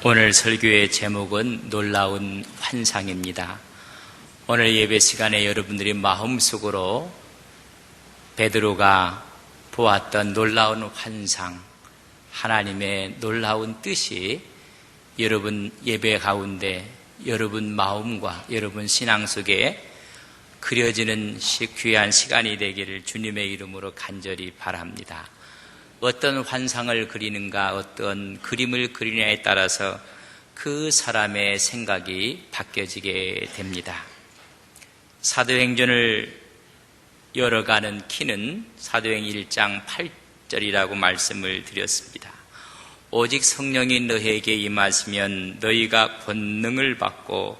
오늘 설교의 제목은 놀라운 환상입니다. 오늘 예배 시간에 여러분들이 마음속으로 베드로가 보았던 놀라운 환상, 하나님의 놀라운 뜻이 여러분 예배 가운데 여러분 마음과 여러분 신앙 속에 그려지는 귀한 시간이 되기를 주님의 이름으로 간절히 바랍니다. 어떤 환상을 그리는가, 어떤 그림을 그리느냐에 따라서 그 사람의 생각이 바뀌어지게 됩니다. 사도행전을 열어가는 키는 사도행 1장 8절이라고 말씀을 드렸습니다. 오직 성령이 너희에게 임하시면 너희가 권능을 받고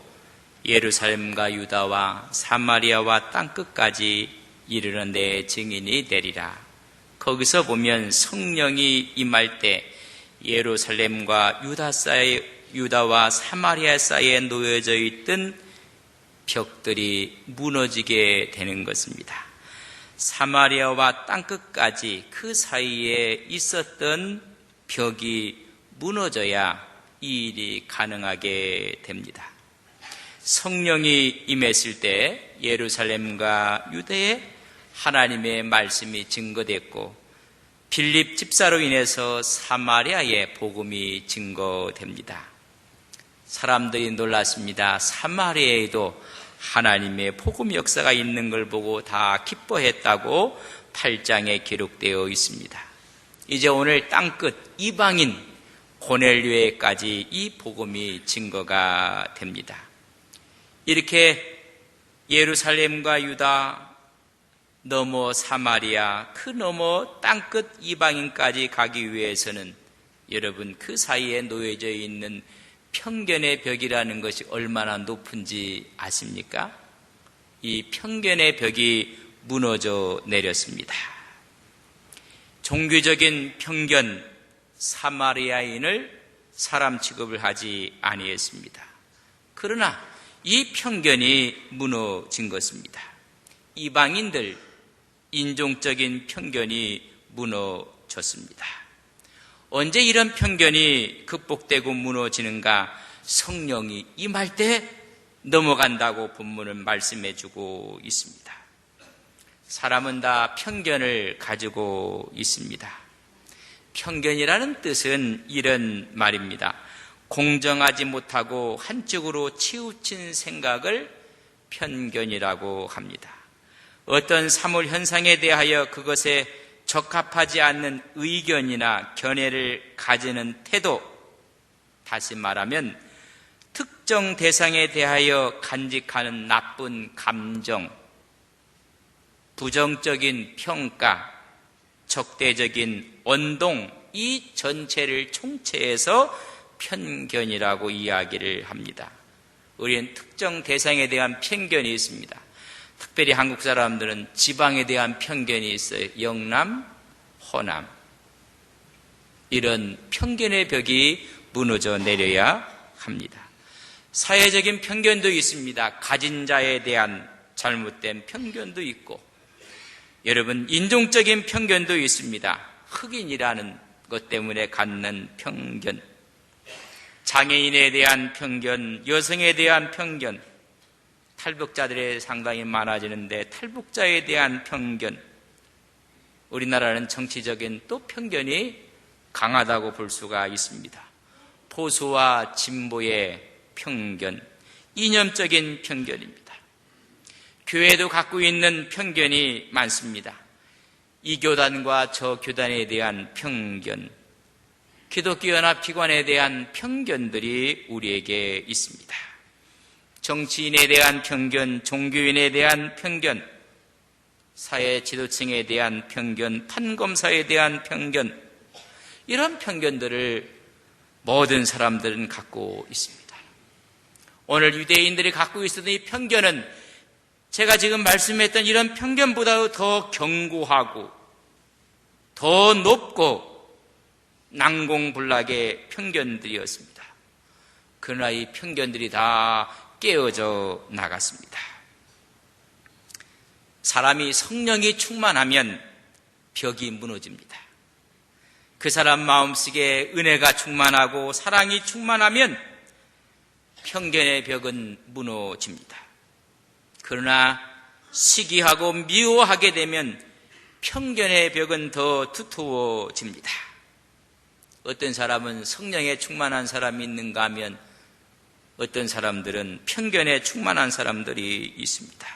예루살렘과 유다와 사마리아와 땅끝까지 이르는 내 증인이 되리라. 거기서 보면 성령이 임할 때 예루살렘과 유다와 사마리아 사이에 놓여져 있던 벽들이 무너지게 되는 것입니다. 사마리아와 땅끝까지 그 사이에 있었던 벽이 무너져야 이 일이 가능하게 됩니다. 성령이 임했을 때 예루살렘과 유대에 하나님의 말씀이 증거됐고 빌립 집사로 인해서 사마리아의 복음이 증거됩니다. 사람들이 놀랐습니다. 사마리아에도 하나님의 복음 역사가 있는 걸 보고 다 기뻐했다고 8장에 기록되어 있습니다. 이제 오늘 땅끝 이방인 고넬료에까지 이 복음이 증거가 됩니다. 이렇게 예루살렘과 유다 넘어 사마리아, 그 넘어 땅끝 이방인까지 가기 위해서는 여러분 그 사이에 놓여져 있는 편견의 벽이라는 것이 얼마나 높은지 아십니까? 이 편견의 벽이 무너져 내렸습니다. 종교적인 편견, 사마리아인을 사람 취급을 하지 아니했습니다. 그러나 이 편견이 무너진 것입니다. 이방인들, 인종적인 편견이 무너졌습니다. 언제 이런 편견이 극복되고 무너지는가? 성령이 임할 때 넘어간다고 본문은 말씀해주고 있습니다. 사람은 다 편견을 가지고 있습니다. 편견이라는 뜻은 이런 말입니다. 공정하지 못하고 한쪽으로 치우친 생각을 편견이라고 합니다. 어떤 사물 현상에 대하여 그것에 적합하지 않는 의견이나 견해를 가지는 태도, 다시 말하면 특정 대상에 대하여 간직하는 나쁜 감정, 부정적인 평가, 적대적인 언동, 이 전체를 총체해서 편견이라고 이야기를 합니다. 우리는 특정 대상에 대한 편견이 있습니다. 특별히 한국 사람들은 지방에 대한 편견이 있어요. 영남, 호남. 이런 편견의 벽이 무너져 내려야 합니다. 사회적인 편견도 있습니다. 가진 자에 대한 잘못된 편견도 있고, 여러분 인종적인 편견도 있습니다. 흑인이라는 것 때문에 갖는 편견, 장애인에 대한 편견, 여성에 대한 편견, 탈북자들이 상당히 많아지는데 탈북자에 대한 편견, 우리나라는 정치적인 또 편견이 강하다고 볼 수가 있습니다. 보수와 진보의 편견, 이념적인 편견입니다. 교회도 갖고 있는 편견이 많습니다. 이 교단과 저 교단에 대한 편견, 기독교 연합기관에 대한 편견들이 우리에게 있습니다. 정치인에 대한 편견, 종교인에 대한 편견, 사회 지도층에 대한 편견, 판검사에 대한 편견, 이런 편견들을 모든 사람들은 갖고 있습니다. 오늘 유대인들이 갖고 있었던 이 편견은 제가 지금 말씀했던 이런 편견보다도 더 견고하고 더 높고 난공불락의 편견들이었습니다. 그러나 이 편견들이 다 깨어져 나갔습니다. 사람이 성령이 충만하면 벽이 무너집니다. 그 사람 마음속에 은혜가 충만하고 사랑이 충만하면 편견의 벽은 무너집니다. 그러나 시기하고 미워하게 되면 편견의 벽은 더 두터워집니다. 어떤 사람은 성령에 충만한 사람이 있는가 하면 어떤 사람들은 편견에 충만한 사람들이 있습니다.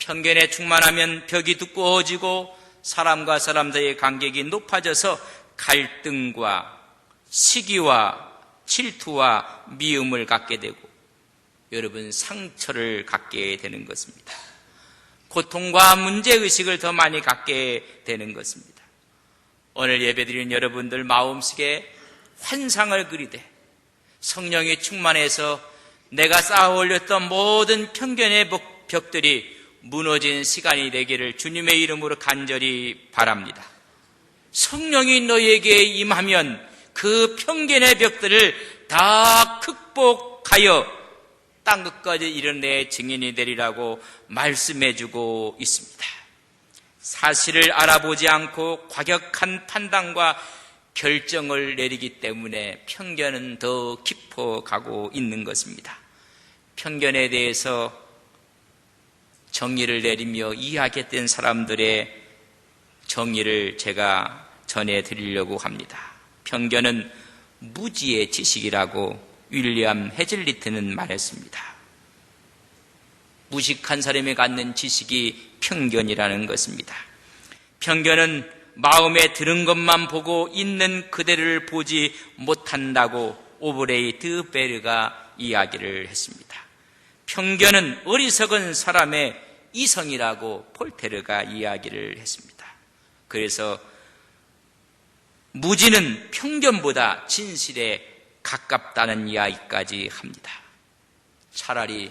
편견에 충만하면 벽이 두꺼워지고 사람과 사람들의 간격이 높아져서 갈등과 시기와 질투와 미움을 갖게 되고 여러분 상처를 갖게 되는 것입니다. 고통과 문제의식을 더 많이 갖게 되는 것입니다. 오늘 예배드리는 여러분들 마음속에 환상을 그리되 성령이 충만해서 내가 쌓아 올렸던 모든 편견의 벽들이 무너진 시간이 되기를 주님의 이름으로 간절히 바랍니다. 성령이 너에게 임하면 그 편견의 벽들을 다 극복하여 땅끝까지 이르내 증인이 되리라고 말씀해주고 있습니다. 사실을 알아보지 않고 과격한 판단과 결정을 내리기 때문에 편견은 더 깊어가고 있는 것입니다. 편견에 대해서 정의를 내리며 이해하겠던 사람들의 정의를 제가 전해드리려고 합니다. 편견은 무지의 지식이라고 윌리엄 헤즐리트는 말했습니다. 무식한 사람이 갖는 지식이 편견이라는 것입니다. 편견은 마음에 들은 것만 보고 있는 그대를 보지 못한다고 오브레이 드 베르가 이야기를 했습니다. 편견은 어리석은 사람의 이성이라고 폴테르가 이야기를 했습니다. 그래서 무지는 편견보다 진실에 가깝다는 이야기까지 합니다. 차라리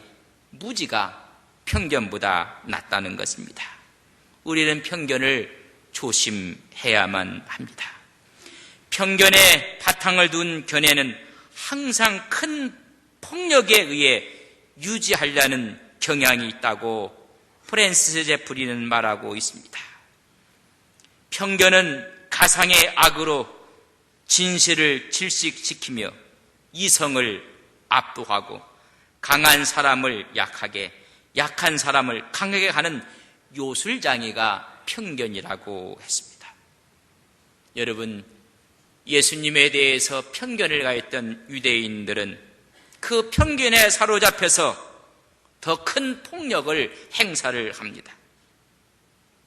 무지가 편견보다 낫다는 것입니다. 우리는 편견을 조심해야만 합니다. 편견에 바탕을 둔 견해는 항상 큰 폭력에 의해 유지하려는 경향이 있다고 프랜시스 제프리는 말하고 있습니다. 편견은 가상의 악으로 진실을 질식시키며 이성을 압도하고 강한 사람을 약하게, 약한 사람을 강하게 하는 요술장애가 편견이라고 했습니다. 여러분, 예수님에 대해서 편견을 가했던 유대인들은 그 편견에 사로잡혀서 더 큰 폭력을 행사를 합니다.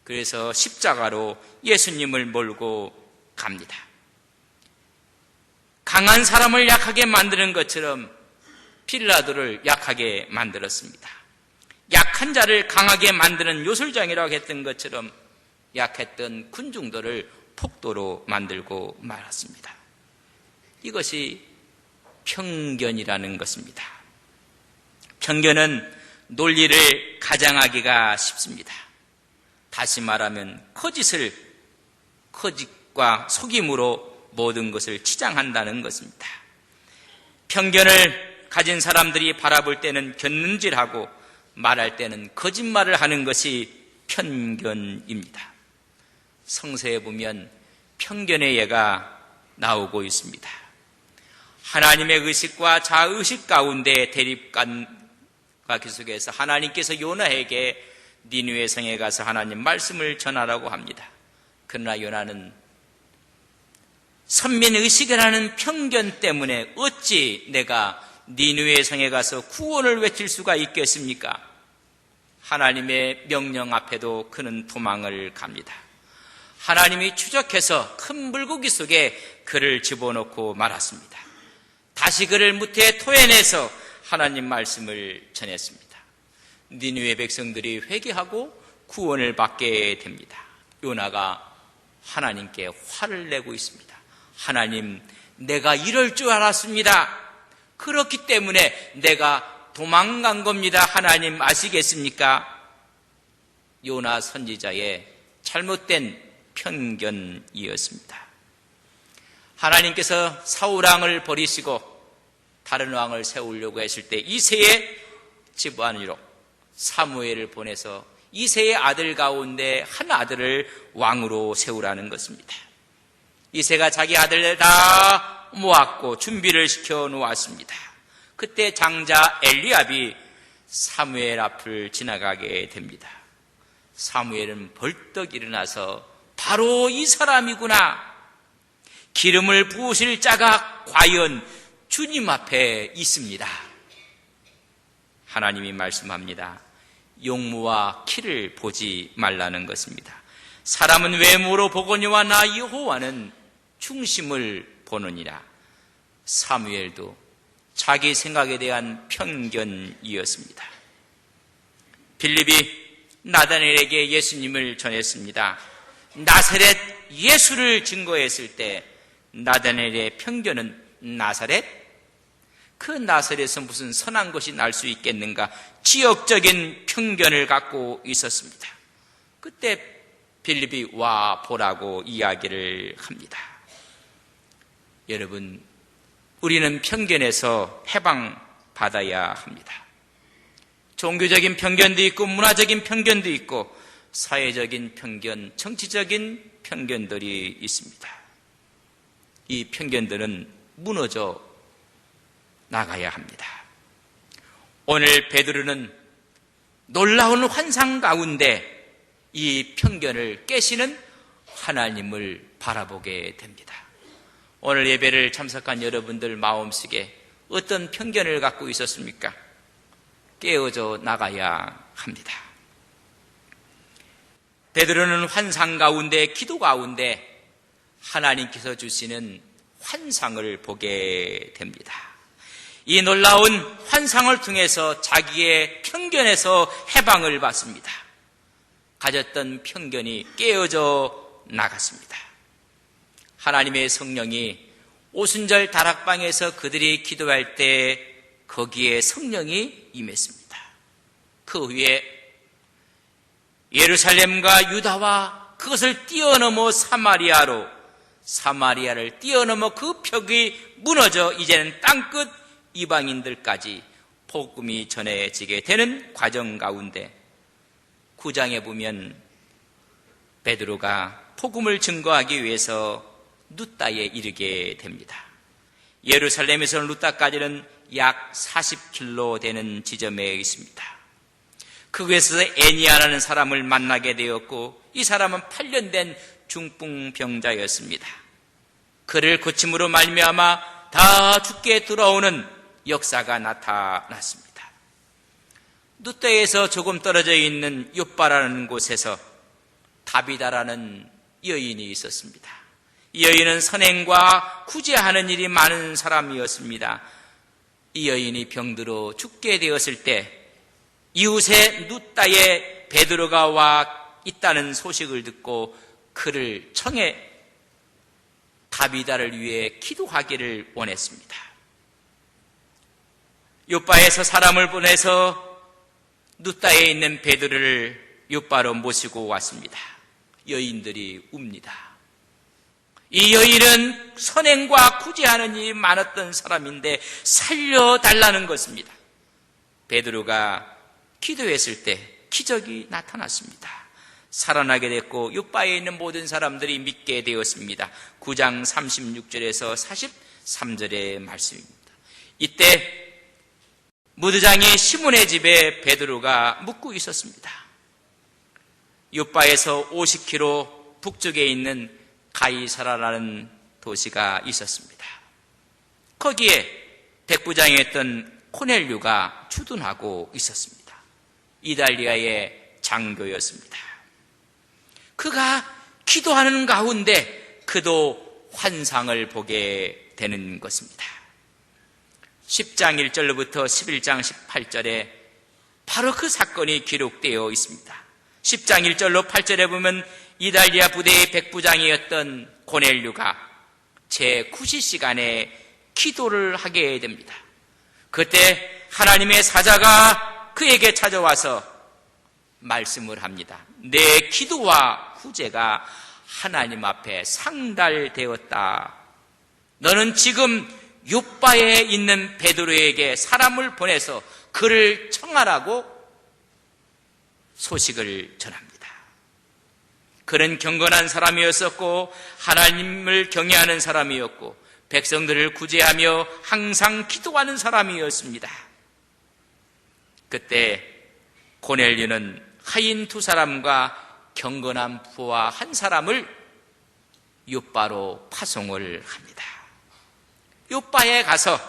그래서 십자가로 예수님을 몰고 갑니다. 강한 사람을 약하게 만드는 것처럼 빌라도를 약하게 만들었습니다. 약한 자를 강하게 만드는 요술장이라고 했던 것처럼 약했던 군중들을 폭도로 만들고 말았습니다. 이것이 편견이라는 것입니다. 편견은 논리를 가장하기가 쉽습니다. 다시 말하면 거짓과 속임으로 모든 것을 치장한다는 것입니다. 편견을 가진 사람들이 바라볼 때는 곁눈질하고 말할 때는 거짓말을 하는 것이 편견입니다. 성서에 보면 편견의 예가 나오고 있습니다. 하나님의 의식과 자의식 가운데 대립관과 계속해서 하나님께서 요나에게 니느웨 성에 가서 하나님 말씀을 전하라고 합니다. 그러나 요나는 선민의식이라는 편견 때문에 어찌 내가 니느웨 성에 가서 구원을 외칠 수가 있겠습니까? 하나님의 명령 앞에도 그는 도망을 갑니다. 하나님이 추적해서 큰 물고기 속에 그를 집어넣고 말았습니다. 다시 그를 무태에 토해내서 하나님 말씀을 전했습니다. 니느웨 백성들이 회개하고 구원을 받게 됩니다. 요나가 하나님께 화를 내고 있습니다. 하나님, 내가 이럴 줄 알았습니다. 그렇기 때문에 내가 도망간 겁니다. 하나님 아시겠습니까? 요나 선지자의 잘못된 편견이었습니다. 하나님께서 사울왕을 버리시고 다른 왕을 세우려고 했을 때 이새의 집안으로 사무엘을 보내서 이새의 아들 가운데 한 아들을 왕으로 세우라는 것입니다. 이새가 자기 아들을 다 모았고 준비를 시켜 놓았습니다. 그때 장자 엘리압이 사무엘 앞을 지나가게 됩니다. 사무엘은 벌떡 일어나서 바로 이 사람이구나. 기름을 부으실 자가 과연 주님 앞에 있습니다. 하나님이 말씀합니다. 용모와 키를 보지 말라는 것입니다. 사람은 외모로 보거니와 나 여호와는 중심을 보느니라. 사무엘도 자기 생각에 대한 편견이었습니다. 빌립이 나다나엘에게 예수님을 전했습니다. 나사렛 예수를 증거했을 때 나다나엘의 편견은 나사렛? 그 나사렛에서 무슨 선한 것이 날 수 있겠는가? 지역적인 편견을 갖고 있었습니다. 그때 빌립이 와 보라고 이야기를 합니다. 여러분, 우리는 편견에서 해방받아야 합니다. 종교적인 편견도 있고 문화적인 편견도 있고 사회적인 편견, 정치적인 편견들이 있습니다. 이 편견들은 무너져 나가야 합니다. 오늘 베드로는 놀라운 환상 가운데 이 편견을 깨시는 하나님을 바라보게 됩니다. 오늘 예배를 참석한 여러분들 마음속에 어떤 편견을 갖고 있었습니까? 깨어져 나가야 합니다. 베드로는 환상 가운데, 기도 가운데 하나님께서 주시는 환상을 보게 됩니다. 이 놀라운 환상을 통해서 자기의 편견에서 해방을 받습니다. 가졌던 편견이 깨어져 나갔습니다. 하나님의 성령이 오순절 다락방에서 그들이 기도할 때 거기에 성령이 임했습니다. 그 후에 예루살렘과 유다와 그것을 뛰어넘어 사마리아를 뛰어넘어 그 벽이 무너져 이제는 땅끝 이방인들까지 복음이 전해지게 되는 과정 가운데 9장에 보면 베드로가 복음을 증거하기 위해서 루따에 이르게 됩니다. 예루살렘에서 루따까지는 약 40km 되는 지점에 있습니다. 그곳에서 애니아라는 사람을 만나게 되었고 이 사람은 8년 된 중풍병자였습니다. 그를 고침으로 말미암아 다 죽게 돌아오는 역사가 나타났습니다. 루따에서 조금 떨어져 있는 요빠라는 곳에서 다비다라는 여인이 있었습니다. 이 여인은 선행과 구제하는 일이 많은 사람이었습니다. 이 여인이 병들어 죽게 되었을 때 이웃의 루따에 베드로가 와 있다는 소식을 듣고 그를 청해 다비다를 위해 기도하기를 원했습니다. 요빠에서 사람을 보내서 루따에 있는 베드로를 요빠로 모시고 왔습니다. 여인들이 웁니다. 이 여인은 선행과 구제하는 일이 많았던 사람인데 살려달라는 것입니다. 베드로가 기도했을 때 기적이 나타났습니다. 살아나게 됐고 요빠에 있는 모든 사람들이 믿게 되었습니다. 9장 36절에서 43절의 말씀입니다. 이때 무드장이 시몬의 집에 베드로가 묵고 있었습니다. 요빠에서 50km 북쪽에 있는 가이사라라는 도시가 있었습니다. 거기에 백부장이었던 코넬류가 주둔하고 있었습니다. 이달리아의 장교였습니다. 그가 기도하는 가운데 그도 환상을 보게 되는 것입니다. 10장 1절로부터 11장 18절에 바로 그 사건이 기록되어 있습니다. 10장 1절로 8절에 보면 이달리아 부대의 백부장이었던 고넬류가 제9시시간에 기도를 하게 됩니다. 그때 하나님의 사자가 그에게 찾아와서 말씀을 합니다. 내 기도와 구제가 하나님 앞에 상달되었다. 너는 지금 요빠에 있는 베드로에게 사람을 보내서 그를 청하라고 소식을 전합니다. 그는 경건한 사람이었었고 하나님을 경외하는 사람이었고 백성들을 구제하며 항상 기도하는 사람이었습니다. 그때 고넬료는 하인 두 사람과 경건한 부하 한 사람을 욥바로 파송을 합니다. 욥바에 가서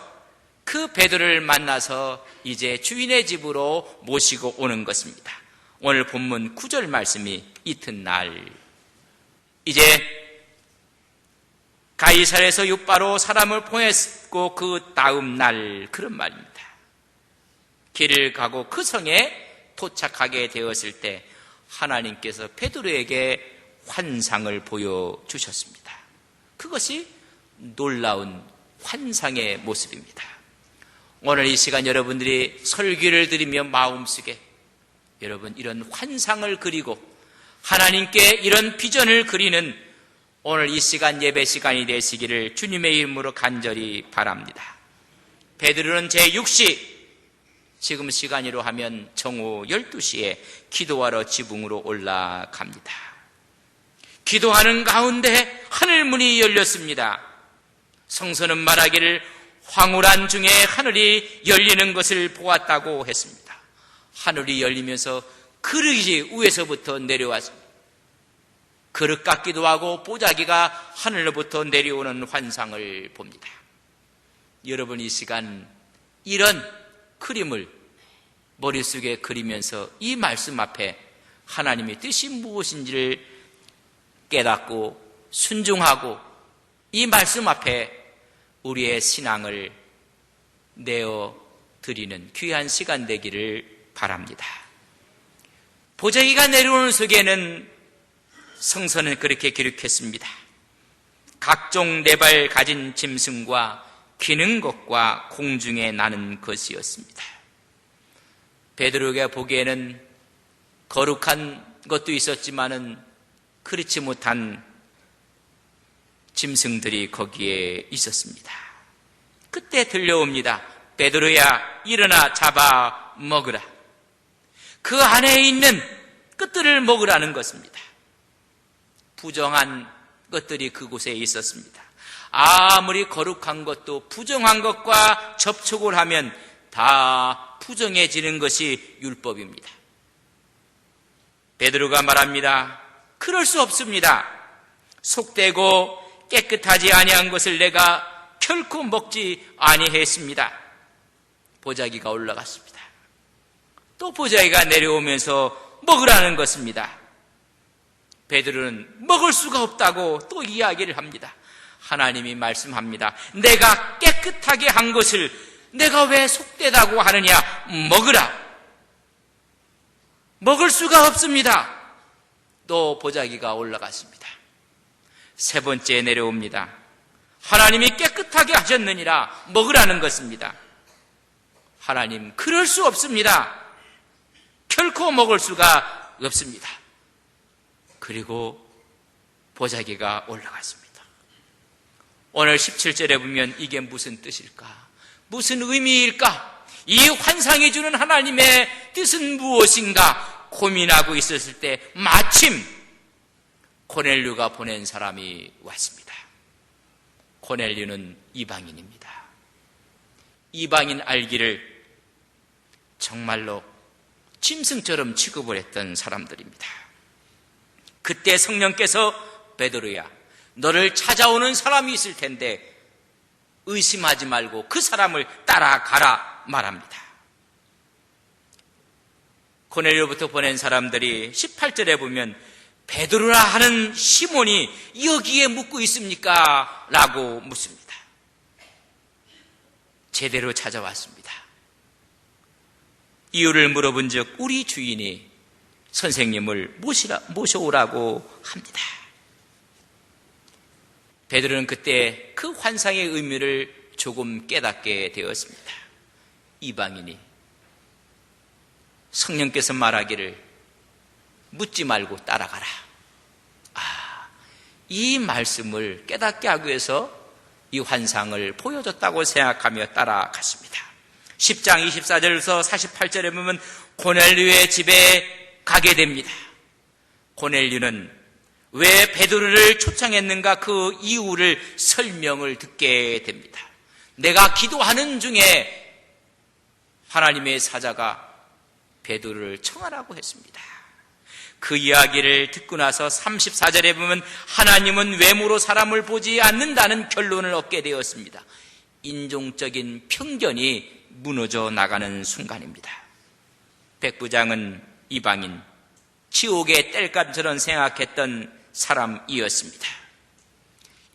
그 베드로를 만나서 이제 주인의 집으로 모시고 오는 것입니다. 오늘 본문 9절 말씀이 이튿날 이제 가이사랴에서 욥바로 사람을 보냈고 그 다음 날 그런 말입니다. 길을 가고 그 성에 도착하게 되었을 때 하나님께서 베드로에게 환상을 보여주셨습니다. 그것이 놀라운 환상의 모습입니다. 오늘 이 시간 여러분들이 설교를 들으며 마음속에 여러분 이런 환상을 그리고 하나님께 이런 비전을 그리는 오늘 이 시간 예배 시간이 되시기를 주님의 이름으로 간절히 바랍니다. 베드로는 제6시 지금 시간으로 하면 정오 12시에 기도하러 지붕으로 올라갑니다. 기도하는 가운데 하늘문이 열렸습니다. 성서는 말하기를 황홀한 중에 하늘이 열리는 것을 보았다고 했습니다. 하늘이 열리면서 그릇이 위에서부터 내려왔습니다. 그릇 같기도 하고 보자기가 하늘로부터 내려오는 환상을 봅니다. 여러분 이 시간 이런 그림을 머릿속에 그리면서 이 말씀 앞에 하나님의 뜻이 무엇인지를 깨닫고 순종하고 이 말씀 앞에 우리의 신앙을 내어드리는 귀한 시간 되기를 바랍니다. 보자기가 내려오는 속에는 성서는 그렇게 기록했습니다. 각종 네 발 가진 짐승과 기는 것과 공중에 나는 것이었습니다. 베드로가 보기에는 거룩한 것도 있었지만은 그렇지 못한 짐승들이 거기에 있었습니다. 그때 들려옵니다. 베드로야 일어나 잡아 먹으라. 그 안에 있는 것들을 먹으라는 것입니다. 부정한 것들이 그곳에 있었습니다. 아무리 거룩한 것도 부정한 것과 접촉을 하면 다 부정해지는 것이 율법입니다. 베드로가 말합니다. 그럴 수 없습니다. 속되고 깨끗하지 아니한 것을 내가 결코 먹지 아니했습니다. 보자기가 올라갔습니다. 또 보자기가 내려오면서 먹으라는 것입니다. 베드로는 먹을 수가 없다고 또 이야기를 합니다. 하나님이 말씀합니다. 내가 깨끗하게 한 것을 내가 왜 속되다고 하느냐? 먹으라. 먹을 수가 없습니다. 또 보자기가 올라갔습니다. 세 번째 내려옵니다. 하나님이 깨끗하게 하셨느니라 먹으라는 것입니다. 하나님 그럴 수 없습니다. 결코 먹을 수가 없습니다. 그리고 보자기가 올라갔습니다. 오늘 17절에 보면 이게 무슨 뜻일까? 무슨 의미일까? 이 환상이 주는 하나님의 뜻은 무엇인가? 고민하고 있었을 때 마침 고넬료가 보낸 사람이 왔습니다. 고넬료는 이방인입니다. 이방인 알기를 정말로 짐승처럼 취급을 했던 사람들입니다. 그때 성령께서 베드로야 너를 찾아오는 사람이 있을 텐데 의심하지 말고 그 사람을 따라가라 말합니다. 고넬료부터 보낸 사람들이 18절에 보면 베드로라 하는 시몬이 여기에 묵고 있습니까? 라고 묻습니다. 제대로 찾아왔습니다. 이유를 물어본 즉 우리 주인이 선생님을 모셔오라고 합니다. 베드로는 그때 그 환상의 의미를 조금 깨닫게 되었습니다. 이방인이 성령께서 말하기를 묻지 말고 따라가라. 이 말씀을 깨닫게 하기 위해서 이 환상을 보여줬다고 생각하며 따라갔습니다. 10장 24절에서 48절에 보면 고넬료의 집에 가게 됩니다. 고넬료는 왜 베드로를 초청했는가 그 이유를 설명을 듣게 됩니다. 내가 기도하는 중에 하나님의 사자가 베드로를 청하라고 했습니다. 그 이야기를 듣고 나서 34절에 보면 하나님은 외모로 사람을 보지 않는다는 결론을 얻게 되었습니다. 인종적인 편견이 무너져 나가는 순간입니다. 백부장은 이방인, 지옥의 땔감처럼 생각했던 사람이었습니다.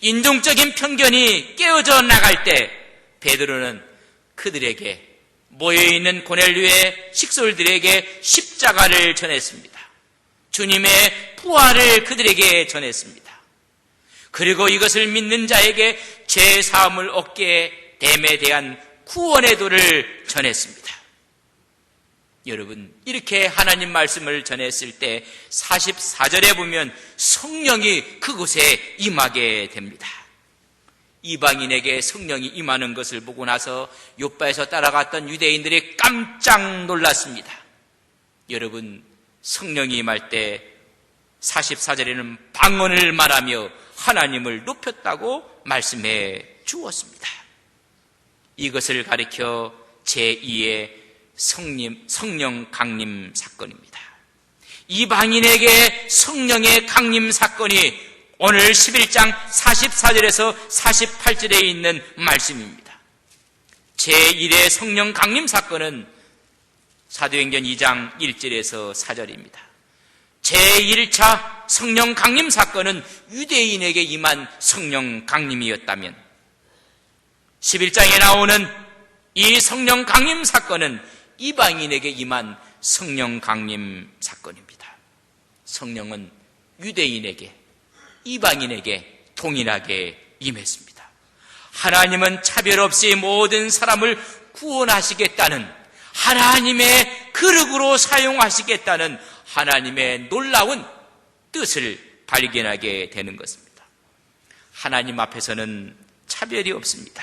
인종적인 편견이 깨어져 나갈 때 베드로는 그들에게, 모여있는 고넬료의 식솔들에게 십자가를 전했습니다. 주님의 부활을 그들에게 전했습니다. 그리고 이것을 믿는 자에게 죄 사함을 얻게 됨에 대한 구원의 도를 전했습니다. 여러분, 이렇게 하나님 말씀을 전했을 때 44절에 보면 성령이 그곳에 임하게 됩니다. 이방인에게 성령이 임하는 것을 보고 나서 요바에서 따라갔던 유대인들이 깜짝 놀랐습니다. 여러분, 성령이 임할 때 44절에는 방언을 말하며 하나님을 높였다고 말씀해 주었습니다. 이것을 가리켜 제2의 성령 강림 사건입니다. 이방인에게 성령의 강림 사건이 오늘 11장 44절에서 48절에 있는 말씀입니다. 제1의 성령 강림 사건은 사도행전 2장 1절에서 4절입니다. 제1차 성령 강림 사건은 유대인에게 임한 성령 강림이었다면 11장에 나오는 이 성령 강림 사건은 이방인에게 임한 성령 강림 사건입니다. 성령은 유대인에게, 이방인에게 동일하게 임했습니다. 하나님은 차별 없이 모든 사람을 구원하시겠다는, 하나님의 그릇으로 사용하시겠다는 하나님의 놀라운 뜻을 발견하게 되는 것입니다. 하나님 앞에서는 차별이 없습니다.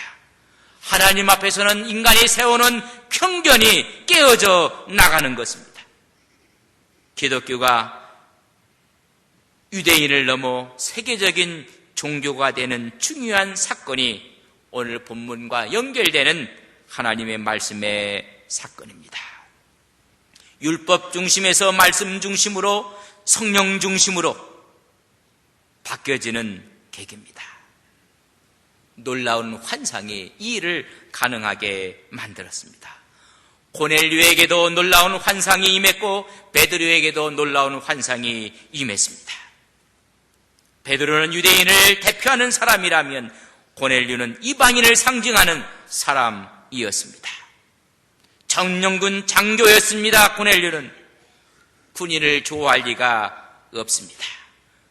하나님 앞에서는 인간이 세워놓은 편견이 깨어져 나가는 것입니다. 기독교가 유대인을 넘어 세계적인 종교가 되는 중요한 사건이 오늘 본문과 연결되는 하나님의 말씀의 사건입니다. 율법 중심에서 말씀 중심으로, 성령 중심으로 바뀌어지는 계기입니다. 놀라운 환상이 이 일을 가능하게 만들었습니다. 고넬료에게도 놀라운 환상이 임했고 베드로에게도 놀라운 환상이 임했습니다. 베드로는 유대인을 대표하는 사람이라면 고넬료는 이방인을 상징하는 사람이었습니다. 정령군 장교였습니다. 고넬료는 군인을 좋아할 리가 없습니다.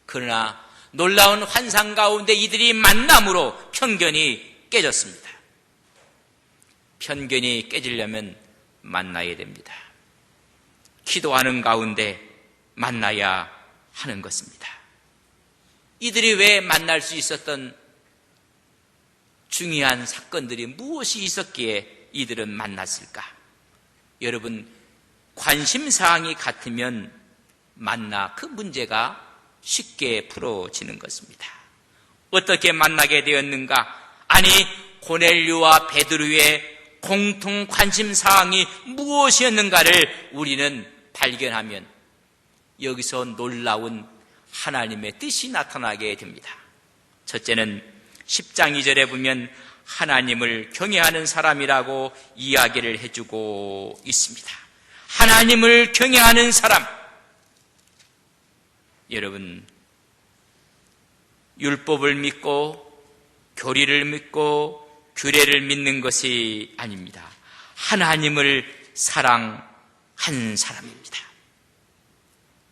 그러나 놀라운 환상 가운데 이들이 만남으로 편견이 깨졌습니다. 편견이 깨지려면 만나야 됩니다. 기도하는 가운데 만나야 하는 것입니다. 이들이 왜 만날 수 있었던 중요한 사건들이 무엇이 있었기에 이들은 만났을까? 여러분, 관심사항이 같으면 만나 그 문제가 쉽게 풀어지는 것입니다. 어떻게 만나게 되었는가? 아니, 고넬료와 베드로의 공통 관심사항이 무엇이었는가를 우리는 발견하면 여기서 놀라운 하나님의 뜻이 나타나게 됩니다. 첫째는 10장 2절에 보면 하나님을 경외하는 사람이라고 이야기를 해주고 있습니다. 하나님을 경외하는 사람. 여러분, 율법을 믿고 교리를 믿고 규례를 믿는 것이 아닙니다. 하나님을 사랑한 사람입니다.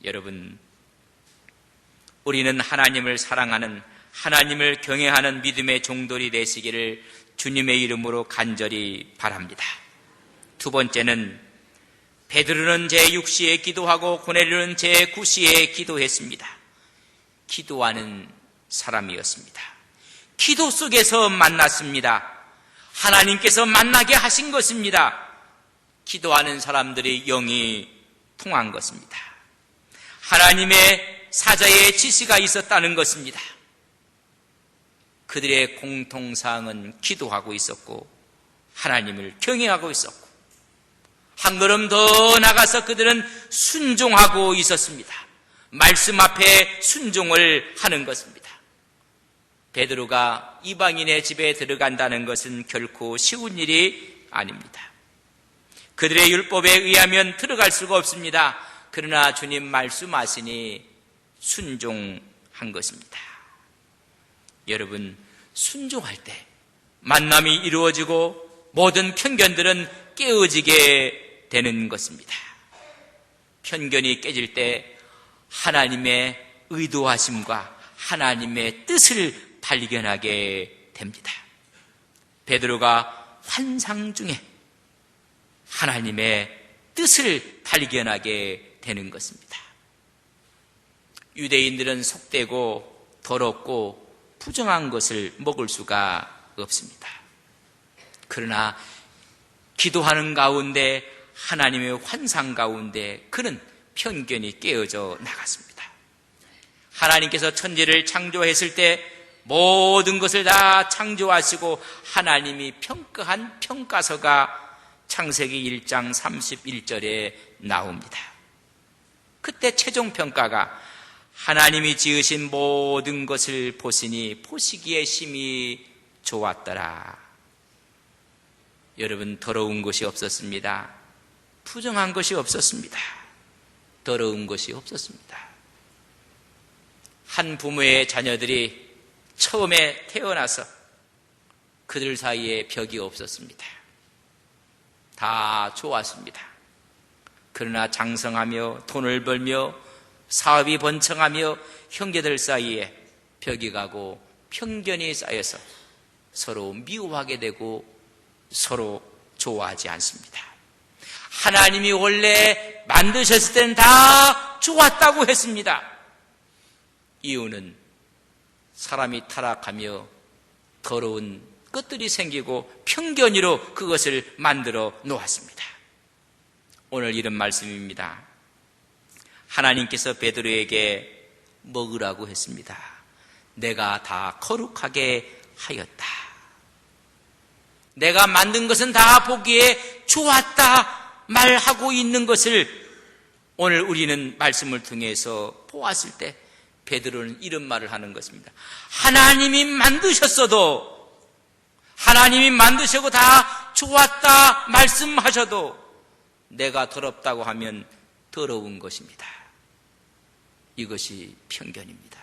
여러분, 우리는 하나님을 사랑하는, 하나님을 경외하는 믿음의 종들이 되시기를 주님의 이름으로 간절히 바랍니다. 두 번째는 베드로는 제6시에 기도하고 고넬료는 제9시에 기도했습니다. 기도하는 사람이었습니다. 기도 속에서 만났습니다. 하나님께서 만나게 하신 것입니다. 기도하는 사람들이 영이 통한 것입니다. 하나님의 사자의 지시가 있었다는 것입니다. 그들의 공통사항은 기도하고 있었고 하나님을 경외하고 있었고 한 걸음 더 나가서 그들은 순종하고 있었습니다. 말씀 앞에 순종을 하는 것입니다. 베드로가 이방인의 집에 들어간다는 것은 결코 쉬운 일이 아닙니다. 그들의 율법에 의하면 들어갈 수가 없습니다. 그러나 주님 말씀하시니 순종한 것입니다. 여러분, 순종할 때 만남이 이루어지고 모든 편견들은 깨어지게 되는 것입니다. 편견이 깨질 때 하나님의 의도하심과 하나님의 뜻을 발견하게 됩니다. 베드로가 환상 중에 하나님의 뜻을 발견하게 되는 것입니다. 유대인들은 속되고 더럽고 부정한 것을 먹을 수가 없습니다. 그러나 기도하는 가운데 하나님의 환상 가운데 그는 편견이 깨어져 나갔습니다. 하나님께서 천지를 창조했을 때 모든 것을 다 창조하시고 하나님이 평가한 평가서가 창세기 1장 31절에 나옵니다. 그때 최종 평가가 하나님이 지으신 모든 것을 보시니 보시기에 심히 좋았더라. 여러분, 더러운 것이 없었습니다. 부정한 것이 없었습니다. 더러운 것이 없었습니다. 한 부모의 자녀들이 처음에 태어나서 그들 사이에 벽이 없었습니다. 다 좋았습니다. 그러나 장성하며 돈을 벌며 사업이 번창하며 형제들 사이에 벽이 가고 편견이 쌓여서 서로 미워하게 되고 서로 좋아하지 않습니다. 하나님이 원래 만드셨을 때는 다 좋았다고 했습니다. 이유는 사람이 타락하며 더러운 것들이 생기고 편견으로 그것을 만들어 놓았습니다. 오늘 이런 말씀입니다. 하나님께서 베드로에게 먹으라고 했습니다. 내가 다 거룩하게 하였다. 내가 만든 것은 다 보기에 좋았다 말하고 있는 것을 오늘 우리는 말씀을 통해서 보았을 때 베드로는 이런 말을 하는 것입니다. 하나님이 만드셨어도 하나님이 만드시고 다 좋았다 말씀하셔도 내가 더럽다고 하면 더러운 것입니다. 이것이 편견입니다.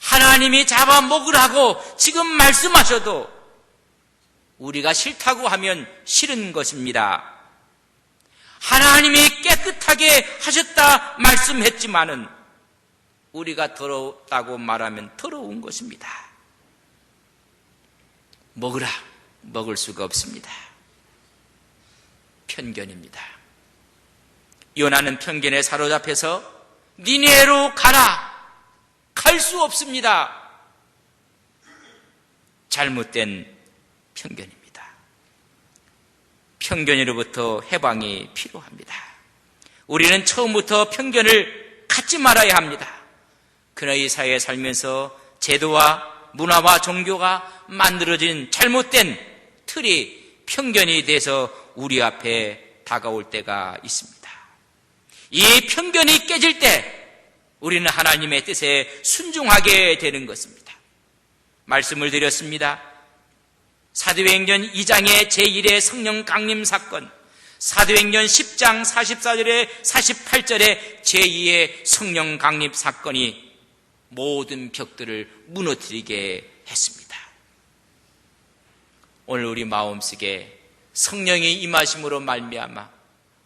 하나님이 잡아먹으라고 지금 말씀하셔도 우리가 싫다고 하면 싫은 것입니다. 하나님이 깨끗하게 하셨다 말씀했지만은 우리가 더럽다고 말하면 더러운 것입니다. 먹으라, 먹을 수가 없습니다. 편견입니다. 요나는 편견에 사로잡혀서 니네로 가라. 갈 수 없습니다. 잘못된 편견입니다. 편견으로부터 해방이 필요합니다. 우리는 처음부터 편견을 갖지 말아야 합니다. 그러나 이 사회에 살면서 제도와 문화와 종교가 만들어진 잘못된 틀이 편견이 돼서 우리 앞에 다가올 때가 있습니다. 이 편견이 깨질 때 우리는 하나님의 뜻에 순종하게 되는 것입니다. 말씀을 드렸습니다. 사도행전 2장의 제1의 성령 강림 사건, 사도행전 10장 44절에 48절에 제2의 성령 강림 사건이 모든 벽들을 무너뜨리게 했습니다. 오늘 우리 마음속에 성령이 임하심으로 말미암아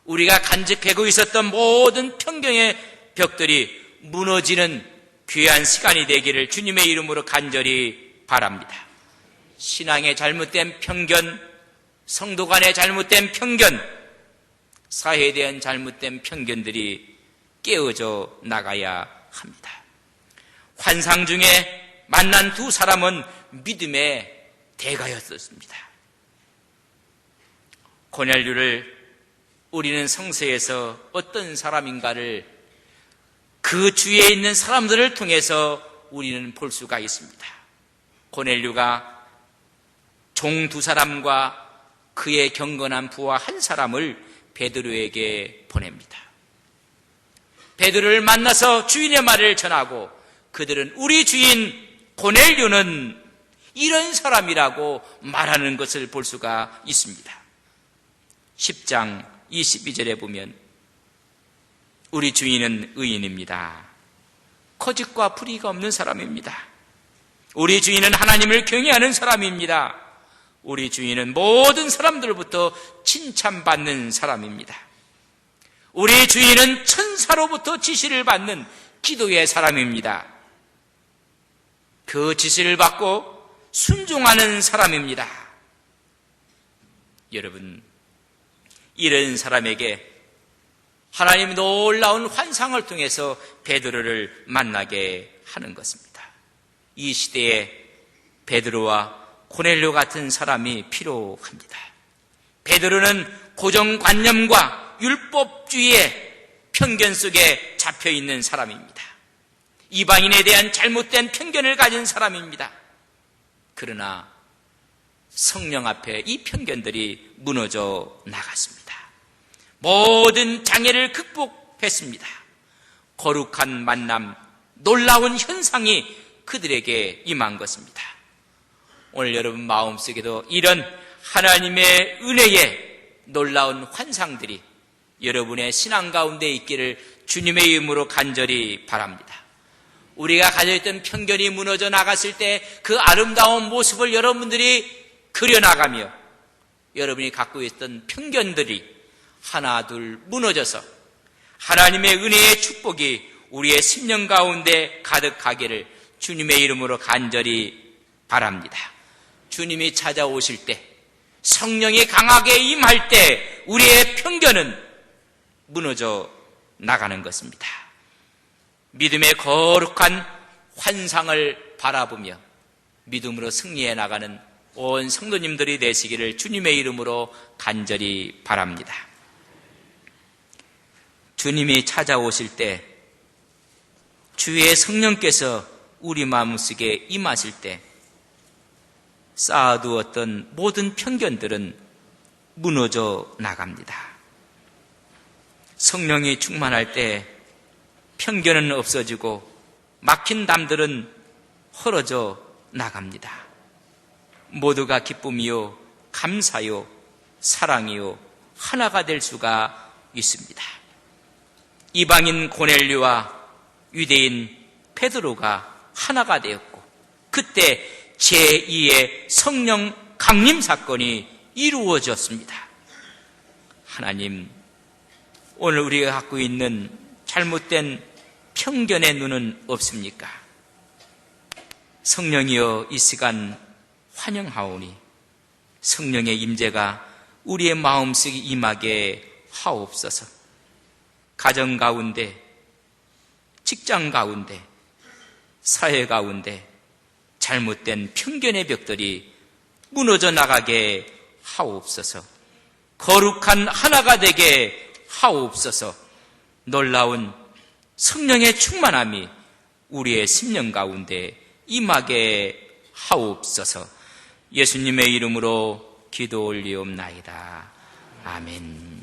우리가 간직하고 있었던 모든 편견의 벽들이 무너지는 귀한 시간이 되기를 주님의 이름으로 간절히 바랍니다. 신앙의 잘못된 편견, 성도 간의 잘못된 편견, 사회에 대한 잘못된 편견들이 깨어져 나가야 합니다. 환상 중에 만난 두 사람은 믿음의 대가였었습니다. 고넬료를 우리는 성서에서 어떤 사람인가를 그 주위에 있는 사람들을 통해서 우리는 볼 수가 있습니다. 고넬료가 종 2사람과 그의 경건한 부하 1사람을 베드로에게 보냅니다. 베드로를 만나서 주인의 말을 전하고 그들은 우리 주인 고넬료는 이런 사람이라고 말하는 것을 볼 수가 있습니다. 10장 22절에 보면 우리 주인은 의인입니다. 거짓과 불의가 없는 사람입니다. 우리 주인은 하나님을 경외하는 사람입니다. 우리 주인은 모든 사람들로부터 칭찬받는 사람입니다. 우리 주인은 천사로부터 지시를 받는 기도의 사람입니다. 그 지시를 받고 순종하는 사람입니다. 여러분, 이런 사람에게 하나님이 놀라운 환상을 통해서 베드로를 만나게 하는 것입니다. 이 시대에 베드로와 고넬료 같은 사람이 필요합니다. 베드로는 고정관념과 율법주의의 편견 속에 잡혀있는 사람입니다. 이방인에 대한 잘못된 편견을 가진 사람입니다. 그러나 성령 앞에 이 편견들이 무너져 나갔습니다. 모든 장애를 극복했습니다. 거룩한 만남, 놀라운 현상이 그들에게 임한 것입니다. 오늘 여러분 마음속에도 이런 하나님의 은혜의 놀라운 환상들이 여러분의 신앙 가운데 있기를 주님의 이름으로 간절히 바랍니다. 우리가 가져있던 편견이 무너져 나갔을 때 그 아름다운 모습을 여러분들이 그려나가며 여러분이 갖고 있던 편견들이 하나 둘 무너져서 하나님의 은혜의 축복이 우리의 심령 가운데 가득하기를 주님의 이름으로 간절히 바랍니다. 주님이 찾아오실 때, 성령이 강하게 임할 때 우리의 편견은 무너져 나가는 것입니다. 믿음의 거룩한 환상을 바라보며 믿음으로 승리해 나가는 온 성도님들이 되시기를 주님의 이름으로 간절히 바랍니다. 주님이 찾아오실 때, 주의 성령께서 우리 마음속에 임하실 때 쌓아두었던 모든 편견들은 무너져 나갑니다. 성령이 충만할 때 편견은 없어지고 막힌 담들은 헐어져 나갑니다. 모두가 기쁨이요, 감사요, 사랑이요, 하나가 될 수가 있습니다. 이방인 고넬료와 유대인 베드로가 하나가 되었고 그때 제2의 성령 강림 사건이 이루어졌습니다. 하나님, 오늘 우리가 갖고 있는 잘못된 편견의 눈은 없습니까? 성령이여 이 시간 환영하오니 성령의 임재가 우리의 마음속에 임하게 하옵소서. 가정 가운데, 직장 가운데, 사회 가운데 잘못된 편견의 벽들이 무너져 나가게 하옵소서. 거룩한 하나가 되게 하옵소서. 놀라운 성령의 충만함이 우리의 심령 가운데 임하게 하옵소서. 예수님의 이름으로 기도 올리옵나이다. 아멘.